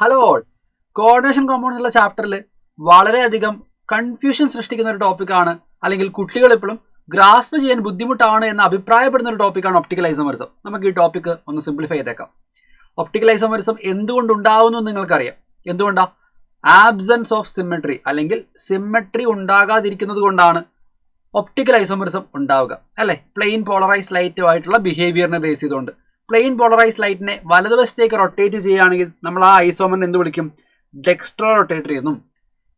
Hello all, coordination compounds ഉള്ള ചാപ്റ്ററിൽ വളരെയധികം കൺഫ്യൂഷൻ സൃഷ്ടിക്കുന്ന ഒരു ടോപ്പിക്കാണ്, അല്ലെങ്കിൽ കുട്ടികൾ എപ്പോഴും ഗ്രാസ്പ് ചെയ്യാൻ ബുദ്ധിമുട്ടാണ് എന്ന് അഭിപ്രായപ്പെടുന്ന ഒരു ടോപ്പിക്കാണ് ഒപ്റ്റിക്കൽ ഐസോമെറിസം. നമുക്ക് ഈ ടോപ്പിക്ക് ഒന്ന് സിംപ്ലിഫൈ ചെയ്തേക്കാം. ഒപ്റ്റിക്കൽ ഐസോമെറിസം എന്തുകൊണ്ടുണ്ടാവുന്നു എന്ന് നിങ്ങൾക്കറിയാം. എന്തുകൊണ്ടാ? ആബ്സെൻസ് ഓഫ് സിമെട്രി, അല്ലെങ്കിൽ സിമെട്രി ഉണ്ടാകാതിരിക്കുന്നത് കൊണ്ടാണ് ഒപ്റ്റിക്കൽ ഐസോമെറിസം ഉണ്ടാവുക, അല്ലേ? പ്ലെയിൻ പോളറൈസ് ലൈറ്റുമായിട്ടുള്ള ബിഹേവിയറിനെ ബേസ് ചെയ്തുകൊണ്ട് പ്ലെയിൻ പോളറൈസ് ലൈറ്റിനെ വലതുവശത്തേക്ക് റൊട്ടേറ്റ് ചെയ്യുകയാണെങ്കിൽ നമ്മൾ ആ ഐസോമറിനെ എന്ത് വിളിക്കും? ഡെക്സ്ട്രോ റൊട്ടേറ്ററി എന്നും.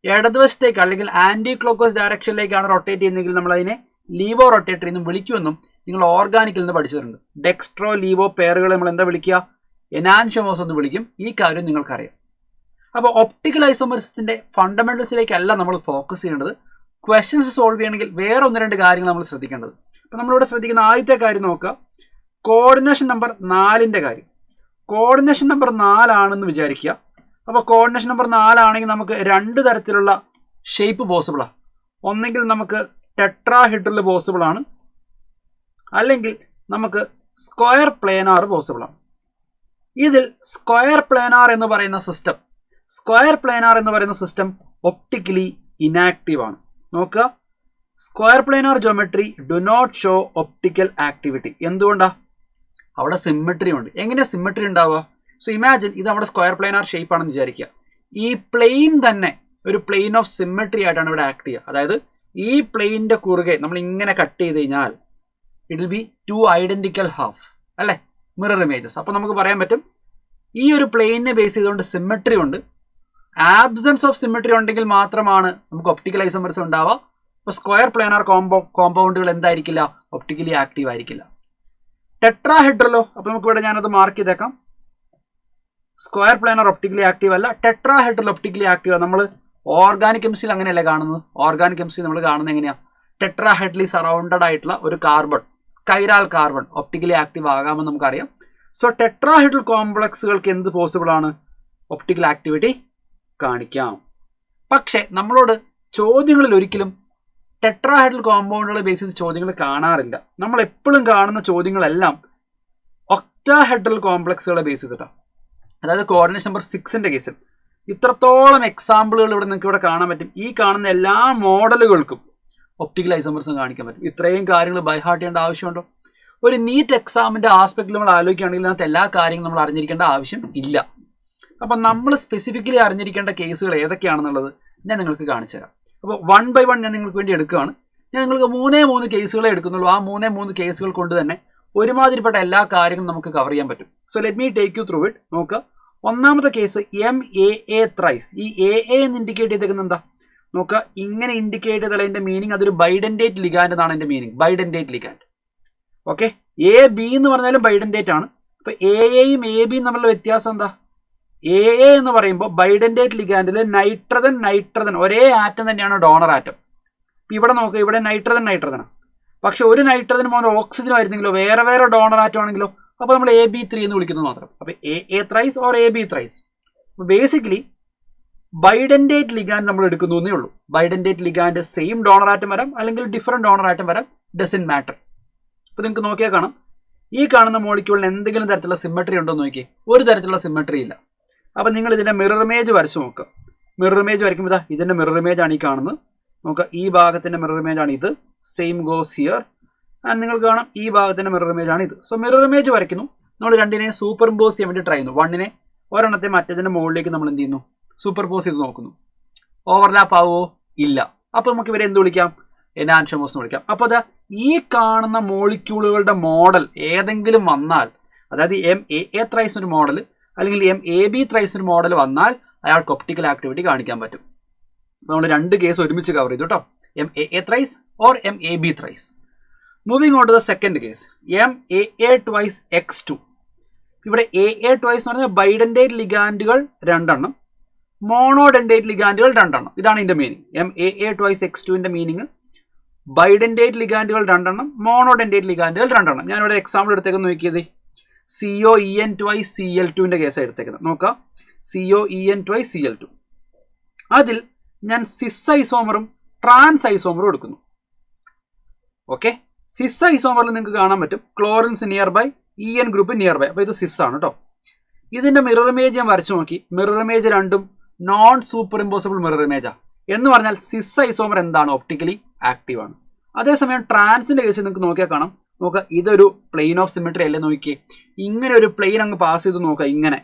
ഇടതുവശത്തേക്ക് അല്ലെങ്കിൽ ആന്റി ക്ലോക്ക് വൈസ് ഡയറക്ഷനിലേക്കാണ് റൊട്ടേറ്റ് ചെയ്യുന്നതെങ്കിൽ നമ്മൾ അതിനെ ലീവോ റൊട്ടേറ്ററി എന്നും വിളിക്കുമെന്നും നിങ്ങൾ ഓർഗാനിക്കിൽ നിന്ന് പഠിച്ചിട്ടുണ്ട്. ഡെക്സ്ട്രോ ലീവോ പെയറുകൾ നമ്മൾ എന്താ വിളിക്കുക? എനാൻഷ്യമോസ് എന്ന് വിളിക്കും. ഈ കാര്യം നിങ്ങൾക്കറിയാം. അപ്പോൾ ഒപ്റ്റിക്കൽ ഐസോമെറിസത്തിന്റെ ഫണ്ടമെന്റൽസിലേക്കല്ല നമ്മൾ ഫോക്കസ് ചെയ്യേണ്ടത്. ക്വസ്റ്റ്യൻസ് സോൾവ് ചെയ്യണമെങ്കിൽ വേറെ ഒന്ന് രണ്ട് കാര്യങ്ങൾ നമ്മൾ ശ്രദ്ധിക്കേണ്ടത്. അപ്പോൾ നമ്മളിവിടെ ശ്രദ്ധിക്കുന്ന ആദ്യത്തെ കാര്യം നോക്കുക, കോർഡിനേഷൻ നമ്പർ 4ന്റെ കാര്യം. കോർഡിനേഷൻ നമ്പർ 4 ആണെന്ന് വിചാരിക്കുക. അപ്പോൾ കോർഡിനേഷൻ നമ്പർ 4 ആണെങ്കിൽ നമുക്ക് രണ്ട് തരത്തിലുള്ള ഷേപ്പ് പോസിബിളാണ്. ഒന്നെങ്കിൽ നമുക്ക് ടെട്രാഹെഡ്രൽ പോസിബിൾ ആണ്, അല്ലെങ്കിൽ നമുക്ക് സ്ക്വയർ പ്ലേനാർ പോസിബിൾ ആണ്. ഇതിൽ സ്ക്വയർ പ്ലേനാർ എന്ന് പറയുന്ന സിസ്റ്റം ഒപ്റ്റിക്കലി ഇനാക്റ്റീവ് ആണ്. നോക്കുക, square planar geometry do not show optical activity. എന്തുകൊണ്ടാ? അവിടെ സിമെട്രി ഉണ്ട്. എങ്ങനെയാണ് സിമെട്രി ഉണ്ടാവുക? സോ ഇമാജിൻ, ഇത് നമ്മുടെ സ്ക്വയർ പ്ലേനാർ ഷേപ്പ് ആണെന്ന് വിചാരിക്കുക. ഈ പ്ലെയിൻ തന്നെ ഒരു പ്ലെയിൻ ഓഫ് സിമെട്രി ആയിട്ടാണ് ഇവിടെ ആക്ട് ചെയ്യുക. അതായത് ഈ പ്ലെയിനിന്റെ കുറുകെ നമ്മൾ ഇങ്ങനെ കട്ട് ചെയ്ത് കഴിഞ്ഞാൽ it will be 2 identical half, അല്ലേ? Mirror images. അപ്പോൾ നമുക്ക് പറയാൻ പറ്റും ഈ ഒരു പ്ലെയിനെ ബേസ് ചെയ്തുകൊണ്ട് സിമെട്രി ഉണ്ട്. ആബ്സെൻസ് ഓഫ് സിമെട്രി ഉണ്ടെങ്കിൽ മാത്രമാണ് നമുക്ക് ഒപ്റ്റിക്കൽ ഐസോമെറിസം ഉണ്ടാവുക. അപ്പോൾ സ്ക്വയർ പ്ലേനാർ കോമ്പൗണ്ടുകൾ എന്തായിരിക്കില്ല? ഒപ്റ്റിക്കലി ആക്റ്റീവ് ആയിരിക്കില്ല. ടെട്രാഹെഡ്രലോ? അപ്പോൾ നമുക്ക് ഇവിടെ ഞാനത് മാർക്ക് ചെയ്തേക്കാം. സ്ക്വയർ പ്ലേനാർ ഒപ്റ്റിക്കലി ആക്റ്റീവ് അല്ല, ടെട്രാഹെഡ്രൽ ഒപ്റ്റിക്കലി ആക്റ്റീവ്. നമ്മൾ ഓർഗാനിക് കെമിസ്ട്രിയിൽ അങ്ങനെയല്ല കാണുന്നത്. ഓർഗാനിക് കെമിസ്ട്രി നമ്മൾ കാണുന്നത് എങ്ങനെയാണ്? ടെട്രാഹെഡ്രലി സറൗണ്ടഡ് ആയിട്ടുള്ള ഒരു carbon, chiral carbon optically active ആകാമെന്ന് നമുക്കറിയാം. സോ ടെട്രാഹെഡ്രൽ കോംപ്ലക്സുകൾക്ക് എന്ത് പോസിബിൾ ആണ്? ഒപ്റ്റിക്കൽ ആക്ടിവിറ്റി കാണിക്കാം. പക്ഷെ നമ്മളോട് ചോദ്യങ്ങളിൽ ഒരിക്കലും ടെട്രാഹെഡ്രൽ കോമ്പൗണ്ടുകളെ ബേസ് ചെയ്ത് ചോദ്യങ്ങൾ കാണാറില്ല. നമ്മൾ എപ്പോഴും കാണുന്ന ചോദ്യങ്ങളെല്ലാം ഒക്ടാഹെഡ്രൽ കോംപ്ലക്സുകളെ ബേസ് ചെയ്തിട്ടാണ്. അതായത് കോർഡിനേഷൻ നമ്പർ 6ന്റെ കേസിൽ ഇത്രത്തോളം എക്സാമ്പിളുകൾ ഇവിടെ നിങ്ങൾക്ക് ഇവിടെ കാണാൻ പറ്റും. ഈ കാണുന്ന എല്ലാ മോഡലുകൾക്കും ഒപ്റ്റിക്കൽ ഐസോമെറിസം കാണിക്കാൻ പറ്റും. ഇത്രയും കാര്യങ്ങൾ ബൈ ഹാർട്ട് ചെയ്യേണ്ട ആവശ്യമുണ്ടോ? ഒരു നീറ്റ് എക്സാമിന്റെ ആസ്പെക്റ്റിൽ നമ്മൾ ആലോചിക്കുകയാണെങ്കിൽ അതിനകത്ത് എല്ലാ കാര്യങ്ങളും നമ്മൾ അറിഞ്ഞിരിക്കേണ്ട ആവശ്യം ഇല്ല. അപ്പം നമ്മൾ സ്പെസിഫിക്കലി അറിഞ്ഞിരിക്കേണ്ട കേസുകൾ ഏതൊക്കെയാണെന്നുള്ളത് ഞാൻ നിങ്ങൾക്ക് കാണിച്ചു തരാം. അപ്പോൾ 1 by 1 ഞാൻ നിങ്ങൾക്ക് വേണ്ടി എടുക്കുകയാണ്. ഞാൻ നിങ്ങൾക്ക് 3 കേസുകളെ എടുക്കുന്നുള്ളൂ. ആ 3 കേസുകൾ കൊണ്ട് തന്നെ ഒരുമാതിരിപ്പെട്ട എല്ലാ കാര്യങ്ങളും നമുക്ക് കവർ ചെയ്യാൻ പറ്റും. So let me take you through it. നോക്കുക, ഒന്നാമത്തെ കേസ് MAA ത്രൈസ്. ഈ AA എന്ന് ഇൻഡിക്കേറ്റ് ചെയ്തേക്കുന്നത് എന്താ? നോക്കുക, ഇങ്ങനെ ഇൻഡിക്കേറ്റ് ചെയ്താൽ അതിന്റെ മീനിങ് അതൊരു ബൈഡന്റേറ്റ് ലിഗാൻഡ് എന്നാണ് എൻ്റെ മീനിങ്. ബൈഡന്റേറ്റ് ലിഗാൻഡ്. ഓക്കെ, AB എന്ന് പറഞ്ഞാലും ബൈഡന്റേറ്റ് ആണ്. അപ്പൊ AAയും ABയും തമ്മിലുള്ള വ്യത്യാസം എന്താ? AA എന്ന് പറയുമ്പോൾ ബൈഡന്റേറ്റ് ലിഗാൻഡിൽ നൈട്രജൻ ഒരേ ആറ്റം തന്നെയാണ് ഡോണർ ആറ്റം. ഇവിടെ നോക്കുക, ഇവിടെ നൈട്രജനാണ്. പക്ഷെ ഒരു നൈട്രജൻ പോലെ ഓക്സിജൻ ആയിരുന്നെങ്കിലോ വേറെ ഡോണർ ആറ്റം ആണെങ്കിലോ അപ്പോൾ നമ്മൾ AB3 എന്ന് വിളിക്കുന്നത് മാത്രം. അപ്പൊ AA thrice or AB thrice. Basically bidentate ligand നമ്മൾ എടുക്കുന്നു എന്നേ ഉള്ളൂ. Bidentate ligand same donor atom വരാം, അല്ലെങ്കിൽ ഡിഫറെന്റ് ഡോണർ ആറ്റം വരാം. Doesn't matter. അപ്പോൾ നിങ്ങൾക്ക് നോക്കിയാൽ കാണാം, ഈ കാണുന്ന മോളിക്യൂളിന് എന്തെങ്കിലും തരത്തിലുള്ള സിമെട്രി ഉണ്ടോ എന്ന് നോക്കിയേ. ഒരു തരത്തിലുള്ള സിമെട്രി ഇല്ല. അപ്പം നിങ്ങൾ ഇതിൻ്റെ മിറർ ഇമേജ് വരച്ച് നോക്കുക. മിറർ ഇമേജ് വരയ്ക്കുമ്പോൾ ഇതാ ഇതിൻ്റെ മിറർ ഇമേജ് ആണ് ഈ കാണുന്നത്. നോക്കുക, ഈ ഭാഗത്തിൻ്റെ മിറർ ഇമേജ് ആണ് ഇത്. Same goes here. ആൻഡ് നിങ്ങൾക്ക് കാണാം ഈ ഭാഗത്തിൻ്റെ മിറർ ഇമേജ് ആണ് ഇത്. സോ മിറർ ഇമേജ് വരയ്ക്കുന്നു. നമ്മൾ രണ്ടിനെ സൂപ്പർ ഇമ്പോസ് ചെയ്യാൻ വേണ്ടി ട്രൈ ചെയ്യുന്നു. വണ്ണിനെ ഒരെണ്ണത്തെ മറ്റേതിൻ്റെ മുകളിലേക്ക് നമ്മൾ എന്ത് ചെയ്യുന്നു? സൂപ്പർ പോസ് ചെയ്ത് നോക്കുന്നു. ഓവർലാപ്പ് ആവുമോ? ഇല്ല. അപ്പോൾ നമുക്ക് ഇവരെ എന്ത് വിളിക്കാം? എനാൻഷ്യമോസ് എന്ന് വിളിക്കാം. അപ്പോൾ അതാ ഈ കാണുന്ന മോളിക്യൂളുകളുടെ മോഡൽ ഏതെങ്കിലും വന്നാൽ, അതായത് MAA ത്രൈസ് ഒരു മോഡൽ അല്ലെങ്കിൽ MAB ത്രൈസ് ഒരു മോഡൽ വന്നാൽ അയാൾക്ക് ഒപ്റ്റിക്കൽ ആക്ടിവിറ്റി കാണിക്കാൻ പറ്റും. നമ്മൾ 2 കേസ് ഒരുമിച്ച് കവർ ചെയ്തു കേട്ടോ. MAA thrice or MAB thrice. Moving on to the second case, MAA twice X2. ഇവിടെ AA ട്വൈസ് എന്ന് പറഞ്ഞാൽ ബൈഡന്റേറ്റ് ലിഗാൻഡുകൾ 2 മോണോഡെൻഡേറ്റ് ലിഗാൻഡുകൾ 2. ഇതാണ് ഇതിന്റെ മീനിങ്. MAA ട്വൈസ് X2ന്റെ മീനിങ് ബൈഡന്റേറ്റ് ലിഗാൻഡുകൾ 2, മോണോഡെൻഡേറ്റ് ലിഗാൻഡുകൾ 2. ഞാനിവിടെ എക്സാമ്പിൾ എടുത്തേക്കെന്ന് നോക്കിയത് COEN ട്വൈസ് Cl2ന്റെ കേസാണ് എടുത്തേക്കുന്നത്. നോക്കാം, COEN ട്വൈസ് Cl2. അതിൽ ഞാൻ സിസ് ഐസോമറും ട്രാൻസ് ഐസോമറും എടുക്കുന്നു. ഓക്കെ, സിസ് ഐസോമറിൽ നിങ്ങൾക്ക് കാണാൻ പറ്റും chlorines near by, EN group near by. അപ്പോൾ ഇത് സിസ് ആണ് കേട്ടോ. ഇതിന്റെ മിറർ ഇമേജ് ഞാൻ വരച്ചു നോക്കി. മിറർ ഇമേജ് രണ്ടും നോൺ സൂപ്പർ ഇമ്പോസിബിൾ മിറർ ഇമേജാ. എന്ന് പറഞ്ഞാൽ സിസ് ഐസോമർ എന്താണ്? ഒപ്റ്റിക്കലി ആക്റ്റീവ് ആണ്. അതേസമയം ട്രാൻസിന്റെ കേസിൽ നിങ്ങൾക്ക് നോക്കിയാൽ കാണാം. നോക്കുക, ഇതൊരു പ്ലെയിൻ ഓഫ് സിമെട്രി അല്ലേ? നോക്കിയേ, ഇങ്ങനെ ഒരു പ്ലെയിൻ അങ്ങ് പാസ് ചെയ്ത് നോക്കുക, ഇങ്ങനെ.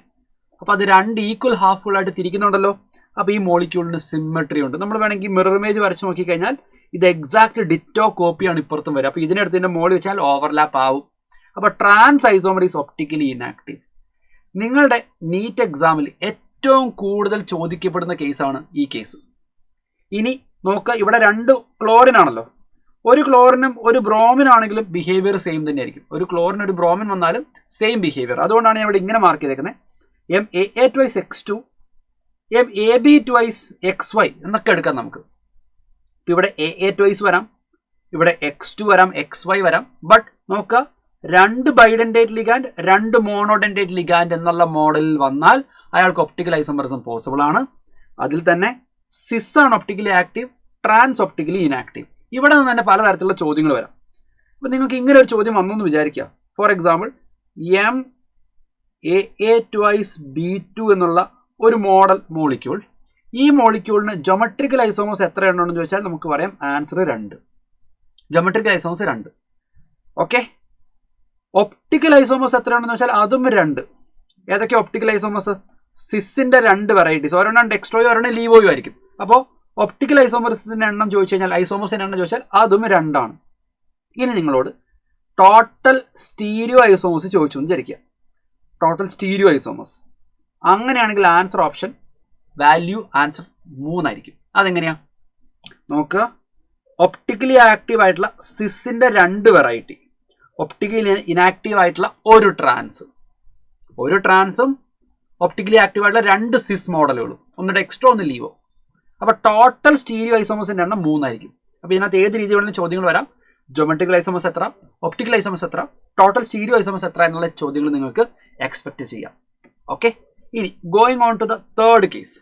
അപ്പോൾ അത് രണ്ട് ഈക്വൽ ഹാഫ് ഫുൾ ആയിട്ട് തിരിക്കുന്നുണ്ടല്ലോ. അപ്പോൾ ഈ മോളിക്യൂളിന് സിമെട്രി ഉണ്ട്. നമ്മൾ വേണമെങ്കിൽ മിറർ ഇമേജ് വരച്ച് നോക്കിക്കഴിഞ്ഞാൽ ഇത് എക്സാക്ട് ഡിറ്റോ കോപ്പിയാണ് ഇപ്പുറത്തും വരിക. അപ്പോൾ ഇതിനടുത്ത് ഇതിന്റെ മോളിൽ വെച്ചാൽ ഓവർലാപ്പ് ആവും. അപ്പോൾ trans isomer is optically inactive. നിങ്ങളുടെ നീറ്റ് എക്സാമിൽ ഏറ്റവും കൂടുതൽ ചോദിക്കപ്പെടുന്ന കേസാണ് ഈ കേസ്. ഇനി നോക്കുക, ഇവിടെ രണ്ട് ക്ലോറിൻ ആണല്ലോ. ഒരു ക്ലോറിനും ഒരു ബ്രോമിൻ ആണെങ്കിലും ബിഹേവിയർ സെയിം തന്നെയായിരിക്കും. ഒരു ക്ലോറിൻ ഒരു ബ്രോമിൻ വന്നാലും സെയിം ബിഹേവിയർ. അതുകൊണ്ടാണ് ഞാൻ ഇവിടെ ഇങ്ങനെ മാർക്ക് ചെയ്തേക്കുന്നത്. MAA twice X2, MAB twice XY എന്നൊക്കെ എടുക്കാം നമുക്ക്. ഇപ്പം ഇവിടെ AA twice വരാം, ഇവിടെ X2 വരാം, XY വരാം. ബട്ട് നോക്കുക, രണ്ട് ബൈഡൻറ്റേറ്റ് ലിഗാൻഡ്, രണ്ട് മോണോഡൻറ്റേറ്റ് ലിഗാൻഡ് എന്നുള്ള മോഡലിൽ വന്നാൽ അയാൾക്ക് ഒപ്റ്റിക്കൽ ഐസോമറിസം പോസിബിൾ ആണ്. അതിൽ തന്നെ സിസ് ആണ് optically active, trans optically inactive. ഇവിടെ നിന്ന് തന്നെ പലതരത്തിലുള്ള ചോദ്യങ്ങൾ വരാം. അപ്പം നിങ്ങൾക്ക് ഇങ്ങനെ ഒരു ചോദ്യം വന്നു എന്ന് വിചാരിക്കുക. For example, MAA twice B2 എന്നുള്ള ഒരു മോഡൽ മോളിക്യൂൾ. ഈ മോളിക്യൂളിന് ജോമെട്രിക്കൽ ഐസോമേഴ്സ് എത്ര ഉണ്ടെന്ന് ചോദിച്ചാൽ നമുക്ക് പറയാം answer 2. Geometrical isomers 2. Okay, optical isomers എത്ര ഉണ്ടെന്ന് വെച്ചാൽ അതും 2. ഏതൊക്കെ ഒപ്റ്റിക്കൽ ഐസോമേഴ്സ്? സിസിന്റെ 2 വെറൈറ്റീസ്, ഒരെണ്ണം ഡെക്സ്ട്രോയും ഒരെണ്ണം ലീവോയും ആയിരിക്കും. അപ്പോൾ ഒപ്റ്റിക്കൽ ഐസോമേഴ്സിന്റെ എണ്ണം ചോദിച്ചു കഴിഞ്ഞാൽ, ഐസോമേഴ്സിന്റെ എണ്ണം ചോദിച്ചാൽ അതും 2 ആണ്. ഇനി നിങ്ങളോട് ടോട്ടൽ സ്റ്റീരിയോ ഐസോമേഴ്സ് ചോദിച്ചു എന്ന് വിചാരിക്കുക. ടോട്ടൽ സ്റ്റീരിയോ ഐസോമേഴ്സ് അങ്ങനെയാണെങ്കിൽ ആൻസർ ഓപ്ഷൻ വാല്യൂ ആൻസർ 3 ആയിരിക്കും. അതെങ്ങനെയാ നോക്കുക, ഒപ്റ്റിക്കലി ആക്റ്റീവ് ആയിട്ടുള്ള സിസിന്റെ 2 വെറൈറ്റി, ഒപ്റ്റിക്കലി ഇനാക്റ്റീവ് ആയിട്ടുള്ള ഒരു ട്രാൻസും ഒപ്റ്റിക്കലി ആക്റ്റീവ് ആയിട്ടുള്ള 2 സിസ് മോഡലുകളും, ഒന്ന് ഡെക്സ്ട്രോ ഒന്ന് ലീവോ. അപ്പോൾ ടോട്ടൽ സ്റ്റീരിയോ ഐസോമേഴ്സിന്റെ എണ്ണം 3 ആയിരിക്കും. അപ്പോൾ ഇതിനകത്ത് ഏത് രീതിയിലുള്ള ചോദ്യങ്ങൾ വരാം? ജോമെട്രിക്കൽ ഐസോമേഴ്സ് എത്ര, ഒപ്റ്റിക്കൽ ഐസോമേഴ്സ് എത്ര, ടോട്ടൽ സ്റ്റീരിയോ ഐസോമേഴ്സ് എത്ര എന്നുള്ള ചോദ്യങ്ങൾ നിങ്ങൾക്ക് എക്സ്പെക്ട് ചെയ്യാം. ഓക്കെ, ഇനി going on to the third case.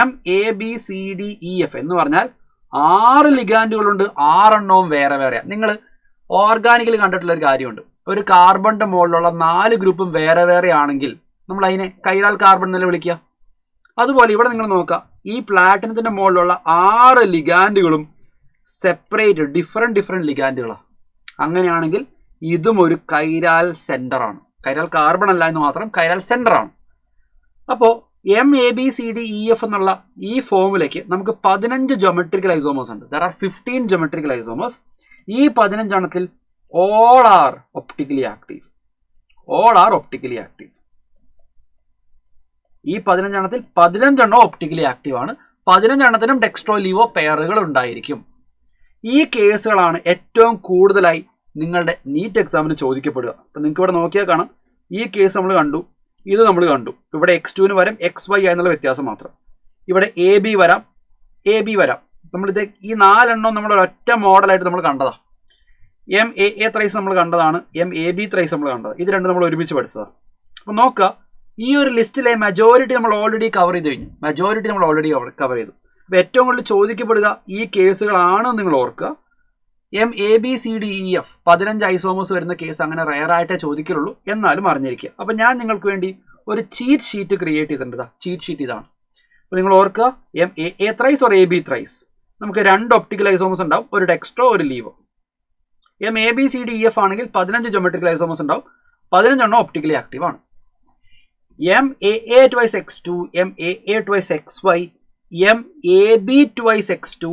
MABCDEF എന്ന് പറഞ്ഞാൽ 6 ലിഗാൻഡുകളുണ്ട്, 6 എണ്ണവും വേറെ വേറെയാണ്. നിങ്ങൾ ഓർഗാനിക്കിൽ കണ്ടിട്ടുള്ള ഒരു കാര്യമുണ്ട്, ഒരു കാർബണിന്റെ മുകളിലുള്ള 4 ഗ്രൂപ്പും വേറെ വേറെ ആണെങ്കിൽ നമ്മൾ അതിനെ കൈറാൽ കാർബൺ എന്നല്ലേ വിളിക്കുക. അതുപോലെ ഇവിടെ നിങ്ങൾ നോക്കുക, ഈ പ്ലാറ്റിനത്തിന്റെ മുകളിലുള്ള 6 ലിഗാൻഡുകളും സെപ്പറേറ്റ് ഡിഫറെന്റ് ലിഗാൻഡുകളാണ്. അങ്ങനെയാണെങ്കിൽ ഇതും ഒരു കൈരാൽ സെന്റർ ആണ്. കൈരാൽ കാർബൺ അല്ല എന്ന് മാത്രം, കൈരാൽ സെന്റർ ആണ്. അപ്പോൾ MABCDEF എന്നുള്ള ഈ ഫോമിലേക്ക് നമുക്ക് 15 ജോമെട്രിക്കൽ ഐസോമേഴ്സ് ഉണ്ട്. There are 15 geometrical isomers. ഈ 15 എണ്ണത്തിൽ all are optically active. ഈ 15 എണ്ണത്തിൽ 15 എണ്ണം ഒപ്റ്റിക്കലി ആക്റ്റീവ് ആണ്. 15 എണ്ണത്തിനും ഡെക്സ്ട്രോ ലീവോ പെയറുകൾ ഉണ്ടായിരിക്കും. ഈ കേസുകളാണ് ഏറ്റവും കൂടുതലായി നിങ്ങളുടെ നീറ്റ് എക്സാമിന് ചോദിക്കപ്പെടുക. അപ്പം നിങ്ങൾക്ക് ഇവിടെ നോക്കിയാൽ കാണാം, ഈ കേസ് നമ്മൾ കണ്ടു, ഇത് നമ്മൾ കണ്ടു. ഇവിടെ X2 വരാം, XY എന്നുള്ള വ്യത്യാസം മാത്രം. ഇവിടെ AB വരാം. നമ്മളിത് ഈ 4 എണ്ണം നമ്മുടെ ഒരൊറ്റ മോഡലായിട്ട് നമ്മൾ കണ്ടതാണ്. MAA ത്രൈസ് നമ്മൾ കണ്ടതാണ്, MAB ത്രൈസ് നമ്മൾ കണ്ടത്. ഇത് രണ്ടും നമ്മൾ ഒരുമിച്ച് പഠിച്ചതാണ്. അപ്പോൾ നോക്കുക, ഈ ഒരു ലിസ്റ്റിലെ മെജോറിറ്റി നമ്മൾ ഓൾറെഡി കവർ ചെയ്ത് കഴിഞ്ഞു. കവർ ചെയ്തു. അപ്പോൾ ഏറ്റവും കൂടുതൽ ചോദിക്കപ്പെടുക ഈ കേസുകളാണ് നിങ്ങൾ ഓർക്കുക. MABCDEF 15 ഐസോമേഴ്സ് വരുന്ന കേസ് അങ്ങനെ റെയറായിട്ടേ ചോദിക്കുള്ളൂ, എന്നാലും അറിഞ്ഞിരിക്കുക. അപ്പം ഞാൻ നിങ്ങൾക്ക് വേണ്ടി ഒരു ചീറ്റ് ഷീറ്റ് ക്രിയേറ്റ് ചെയ്തിട്ടുണ്ട്. ചീറ്റ് ഷീറ്റ് ഇതാണ്. അപ്പോൾ നിങ്ങൾ ഓർക്കുക, MAA thrice or AB thrice നമുക്ക് 2 ഒപ്റ്റിക്കൽ ഐസോമേഴ്സ് ഉണ്ടാവും, ഒരു ഡെക്സ്ട്രോ ഒരു ലീവോ. MABCDEF ആണെങ്കിൽ 15 ജോമെട്രിക്കൽ ഐസോമേഴ്സ് ഉണ്ടാവും, 15 എണ്ണം ഒപ്റ്റിക്കലി ആക്റ്റീവ് ആണ്. MAA twice X2, MAA twice XY, MAB twice X2,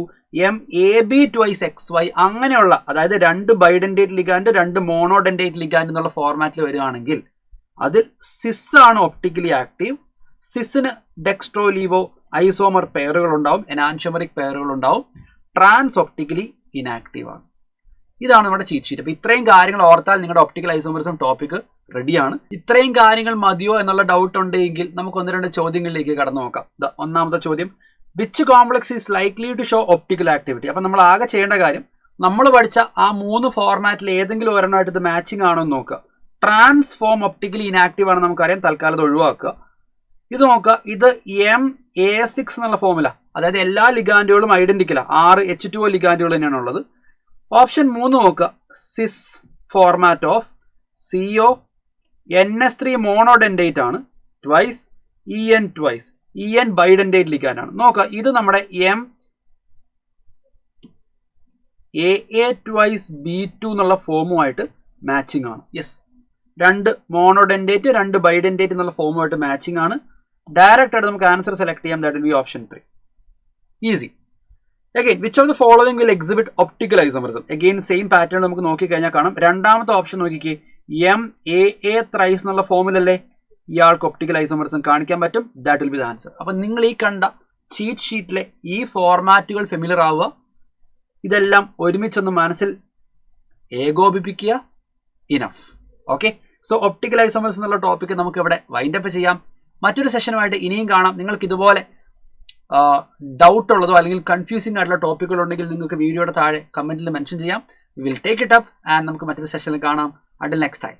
MAB twice XY അങ്ങനെയുള്ള, അതായത് 2 ബൈഡൻറ്റേറ്റ് ലിഗാൻഡ് 2 മോണോഡൻറ്റേറ്റ് ലിഗാൻഡ് എന്നുള്ള ഫോർമാറ്റിൽ വരികയാണെങ്കിൽ അതിൽ സിസ് ആണ് ഒപ്റ്റിക്കലി ആക്റ്റീവ്. സിസിന് ഡെക്സ്ട്രോ ലീവോ ഐസോമർ പെയറുകൾ ഉണ്ടാവും, എനാൻഷോമറിക് പെയറുകൾ ഉണ്ടാവും. ട്രാൻസ് ഒപ്റ്റിക്കലി ഇനാക്റ്റീവ് ആണ്. ഇതാണ് നമ്മുടെ ചീറ്റ് ഷീറ്റ്. അപ്പോൾ ഇത്രയും കാര്യങ്ങൾ ഓർത്താൽ നിങ്ങളുടെ ഒപ്റ്റിക്കൽ ഐസോമറിസം ടോപ്പിക് റെഡിയാണ്. ഇത്രയും കാര്യങ്ങൾ മതിയോ എന്നുള്ള ഡൗട്ട് ഉണ്ടെങ്കിൽ നമുക്ക് 1-2 ചോദ്യങ്ങളിലേക്ക് കടന്നു നോക്കാം. ഒന്നാമത്തെ ചോദ്യം, which complex is likely to show optical activity? അപ്പം നമ്മൾ ആകെ ചെയ്യേണ്ട കാര്യം, നമ്മൾ പഠിച്ച ആ 3 ഫോർമാറ്റിൽ ഏതെങ്കിലും ഒരെണ്ണമായിട്ട് ഇത് മാച്ചിങ് ആണോ എന്ന് നോക്കുക. ട്രാൻസ്ഫോം ഒപ്റ്റിക്കലി ഇനാക്റ്റീവ് ആണ് നമുക്കറിയാം, തൽക്കാലം ഒഴിവാക്കുക. ഇത് നോക്കുക, ഇത് MA6 എന്നുള്ള ഫോമില, അതായത് എല്ലാ ലിഗാൻഡുകളും ഐഡന്റിക്കലാണ്, 6 H2O ലിഗാൻഡുകൾ തന്നെയാണ് ഉള്ളത്. ഓപ്ഷൻ 3 നോക്കുക, cis format of CO NS3 monodentate ആണ്. Twice E N twice. E N bidentate ലിഗാൻഡാണ്. നോക്കുക, ഇത് നമ്മുടെ എം എ ട്വൈസ് B2 എന്നുള്ള ഫോമുമായിട്ട് മാച്ചിങ് ആണ്. യെസ്, രണ്ട് മോണോഡെൻറ്റേറ്റ്, രണ്ട് ബൈഡെൻറ്റേറ്റ് എന്നുള്ള ഫോമുമായിട്ട് മാച്ചിങ് ആണ്. ഡയറക്റ്റ് ആയിട്ട് നമുക്ക് ആൻസർ സെലക്ട് ചെയ്യാം. That will be option 3. Easy. Again which of the following will exhibit optical isomerism. Again same pattern നമുക്ക് നോക്കിക്കഴിഞ്ഞാൽ കാണാം. രണ്ടാമത്തെ ഓപ്ഷൻ നോക്കിക്കേ, എം എ ത്രൈസ് എന്നുള്ള ഫോമിലല്ലേ ഇയാൾക്ക് ഒപ്റ്റിക്കൽ ഐസോമറിസം കാണിക്കാൻ പറ്റും. That will be the answer. അപ്പം നിങ്ങൾ ഈ കണ്ട ചീറ്റ് ഷീറ്റിലെ ഈ ഫോർമാറ്റുകൾ ഫെമിലിയർ ആവുക, ഇതെല്ലാം ഒരുമിച്ചൊന്ന് മനസ്സിൽ ഏകോപിപ്പിക്കുക. Enough. Okay, so optical isomerism എന്നുള്ള ടോപ്പിക്ക് നമുക്ക് ഇവിടെ വൈൻഡപ്പ് ചെയ്യാം. മറ്റൊരു സെഷനുമായിട്ട് ഇനിയും കാണാം. നിങ്ങൾക്ക് ഇതുപോലെ ഡൗട്ട് ഉള്ളതോ അല്ലെങ്കിൽ കൺഫ്യൂസിംഗ് ആയിട്ടുള്ള ടോപ്പിക്കുകൾ ഉണ്ടെങ്കിൽ നിങ്ങൾക്ക് വീഡിയോയുടെ താഴെ കമന്റിൽ മെൻഷൻ ചെയ്യാം. We will take it up and നമുക്ക് മറ്റൊരു സെഷനിൽ കാണാം. Until next time.